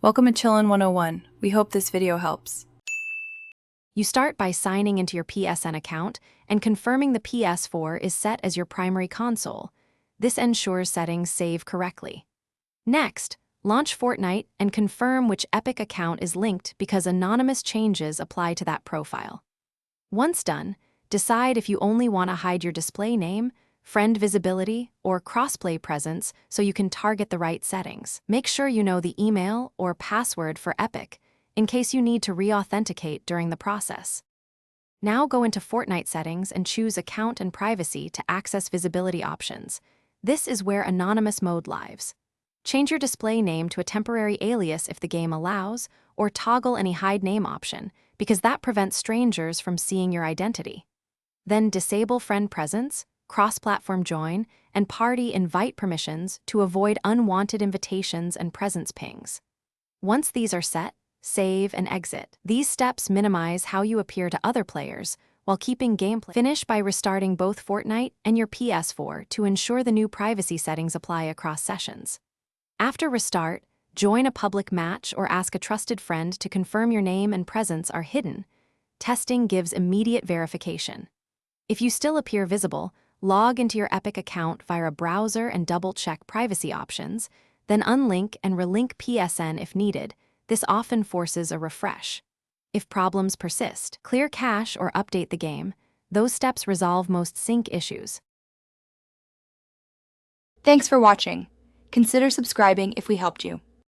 Welcome to Chillin' 101. We hope this video helps. You start by signing into your PSN account and confirming the Ps4 is set as your primary console. This ensures settings save correctly. Next, launch Fortnite and confirm which Epic account is linked because anonymous changes apply to that profile. Once done, decide if you only want to hide your display name, friend visibility, or crossplay presence so you can target the right settings. Make sure you know the email or password for Epic in case you need to re-authenticate during the process. Now go into Fortnite settings and choose Account and Privacy to access visibility options. This is where anonymous mode lives. Change your display name to a temporary alias if the game allows, or toggle any hide name option, because that prevents strangers from seeing your identity. Then disable friend presence, cross-platform join, and party invite permissions to avoid unwanted invitations and presence pings. Once these are set, save and exit. These steps minimize how you appear to other players while keeping gameplay. Finish by restarting both Fortnite and your Ps4 to ensure the new privacy settings apply across sessions. After restart, join a public match or ask a trusted friend to confirm your name and presence are hidden. Testing gives immediate verification. If you still appear visible, log into your Epic account via a browser and double-check privacy options, then unlink and relink PSN if needed. This often forces a refresh. If problems persist, clear cache or update the game. Those steps resolve most sync issues. Thanks for watching. Consider subscribing if we helped you.